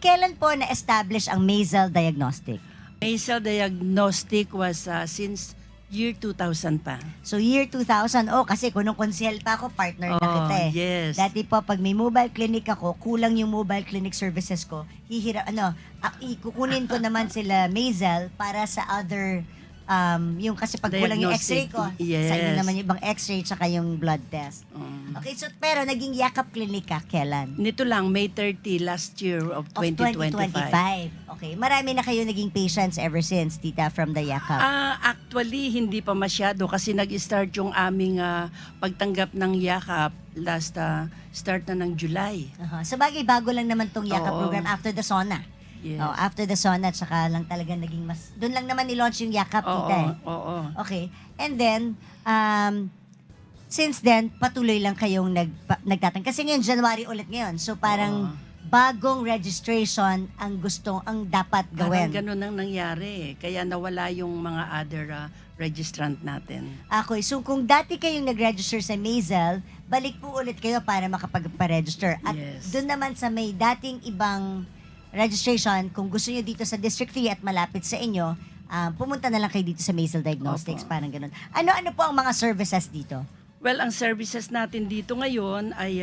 kailan po na-establish ang Maisel Diagnostic? Maisel Diagnostic was since year 2000 pa. So year 2000, kasi kung nung konsehel pa ako, partner na kita eh. Yes. Dati po, pag may mobile clinic ako, kulang yung mobile clinic services ko, kukunin ko naman sila Maisel para sa other, yung kasi pag kulang yung x-ray ko, Yes. sa inyo naman yung ibang x-ray tsaka yung blood test. Okay, so pero naging yakap clinic ka, kailan? Nito lang, May 30 last year of 2025. Okay, marami na kayo naging patients ever since, tita, from the yakap. Actually, hindi pa masyado kasi nag-start yung aming pagtanggap ng yakap start na ng July. Sa bagay, bago lang naman tong yakap Oo. program after the SONA. Yes. After the SONA, tsaka lang talaga naging mas... Doon lang naman nilaunch yung yakap, tita eh. Oo. Okay. And then, since then, patuloy lang kayong nagtatang. Kasi ngayon, January ulit ngayon. So parang bagong registration ang dapat gawin. Parang ganun ang nangyari. Kaya nawala yung mga other registrant natin. Okay. So kung dati kayong nag-register sa Maisel, balik po ulit kayo para makapag-register. At Yes. doon naman sa may dating ibang registration, kung gusto nyo dito sa District 3 at malapit sa inyo, pumunta na lang kayo dito sa Maisel Diagnostics, Opo. parang ganun. Ano-ano po ang mga services dito? Well, ang services natin dito ngayon ay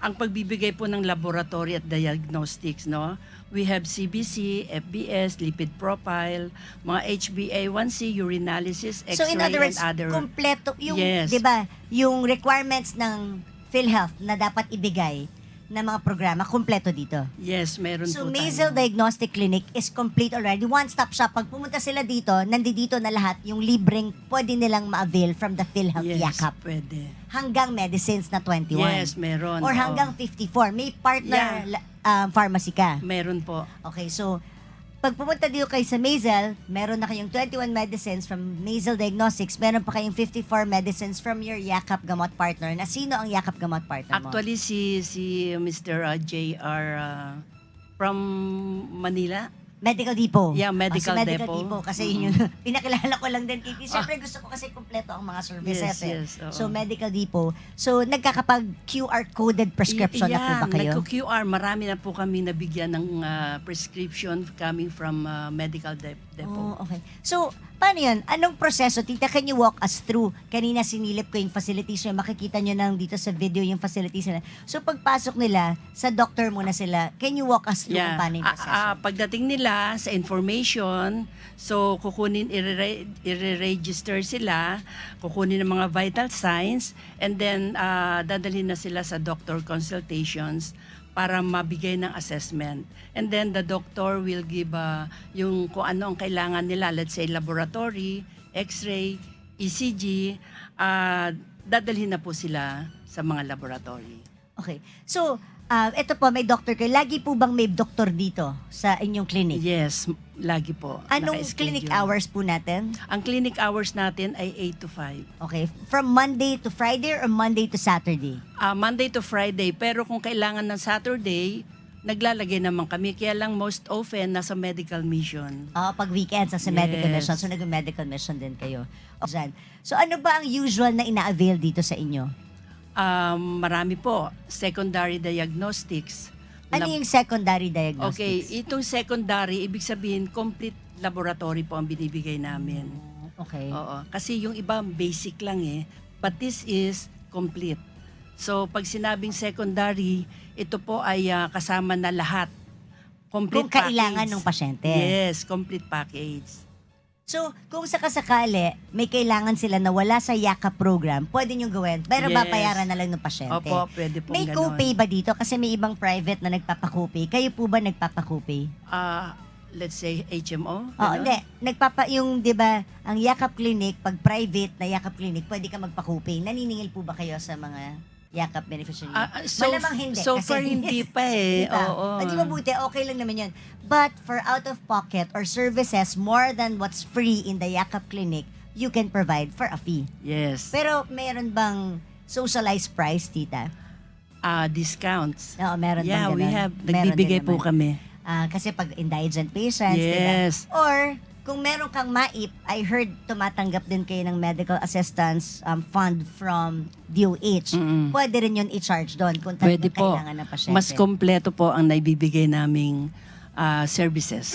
ang pagbibigay po ng laboratory at diagnostics, no? We have CBC, FBS, lipid profile, mga HbA1c, urinalysis, X-ray, So in other words, and other. kompleto yung, Yes. 'di ba, yung requirements ng PhilHealth na dapat ibigay na mga programa, kompleto dito. Yes, meron So po Maisel tayo. Diagnostic Clinic is complete already. One-stop shop. Pag pumunta sila dito, nandito na lahat yung libreng pwede nilang ma-avail from the PhilHealth Yes, yakap. pwede. Hanggang medicines na 21. Yes, meron. Or oo. hanggang 54. May partner Yeah. pharmacy ka. Meron po. Okay, so pag pumunta dito kayo sa Maisel, meron na kayong 21 medicines from Maisel Diagnostics, meron pa kayong 54 medicines from your yakap gamot partner. Na sino ang yakap gamot partner mo? Actually, si Mr. JR from Manila. Medical Depot. Yeah, Medical si Medical Depot. Depot. Kasi yun yung pinakilala ko lang din, Titi. Siyempre gusto ko kasi kumpleto ang mga services. Yes, oo. So, Medical Depot. So, nagkakapag QR-coded prescription na po ba kayo? Nagko-QR. Marami na po kami nabigyan ng prescription coming from Medical Depot. Oh, okay. So, paano yun? Anong proseso? Tita, can you walk us through? Kanina sinilip ko yung facilities nyo. Makikita nyo nang dito sa video yung facilities nila. So, pagpasok nila, sa doctor muna sila. Can you walk us through kung paano yung proseso? Pagdating nila sa information, so kukunin, i-register sila, kukunin ng mga vital signs, and then dadalhin na sila sa doctor consultations para mabigay ng assessment. And then the doctor will give yung kung ano ang kailangan nila, let's say laboratory, x-ray, ECG, dadalhin na po sila sa mga laboratory. Okay. So, ito po, may doctor kayo. Lagi po bang may doktor dito sa inyong clinic? Yes, lagi po. Anong naka-schedule. clinic hours po natin? Ang clinic hours natin ay 8 to 5. Okay. From Monday to Friday or Monday to Saturday? Monday to Friday, pero kung kailangan ng Saturday, naglalagay naman kami. Kaya lang most often, nasa medical mission. Pag weekends, sa Yes. medical mission. So, nag-medical mission din kayo. So, ano ba ang usual na ina-avail dito sa inyo? Marami po. Secondary diagnostics. Ano yung secondary Okay, diagnostics? itong secondary, ibig sabihin, complete laboratory po ang binibigay namin. Okay. Oo. Kasi yung iba, basic lang eh. But this is complete. So, pag sinabing secondary, ito po ay kasama na lahat. Complete Kung kailangan ng pasyente. Yes, complete package. So, kung sakasakali, may kailangan sila na wala sa yakap program, pwede nyo gawin. Pero Yes. babayaran na lang ng pasyente. Opo, pwede pong May ganon. copay ba dito? Kasi may ibang private na nagpapakopay. Kayo po ba nagpapakopay? Let's say HMO? Oo, ganon? hindi. Yung, di ba, ang yakap clinic, pag private na yakap clinic, pwede ka magpakopay. Naniningil po ba kayo sa mga yakap beneficiary? Malamang hindi. So kasi- far, hindi pa eh. Diba? Oo. Hindi mabuti, okay lang naman yun. But for out-of-pocket or services more than what's free in the Yakap Clinic, you can provide for a fee. Yes. Pero meron bang socialized price, tita? Discounts. Oo, meron Yeah, bang we ganun? have. Meron Nagbibigay din po naman. kami. Kasi pag indigent patients, Yes. diba? Or kung meron kang MAIP, I heard tumatanggap din kayo ng medical assistance fund from DOH. Mm-mm. Pwede rin yun i-charge doon kung Pwede talagang po. kailangan ng pasyente. Mas kompleto po ang naibibigay naming services.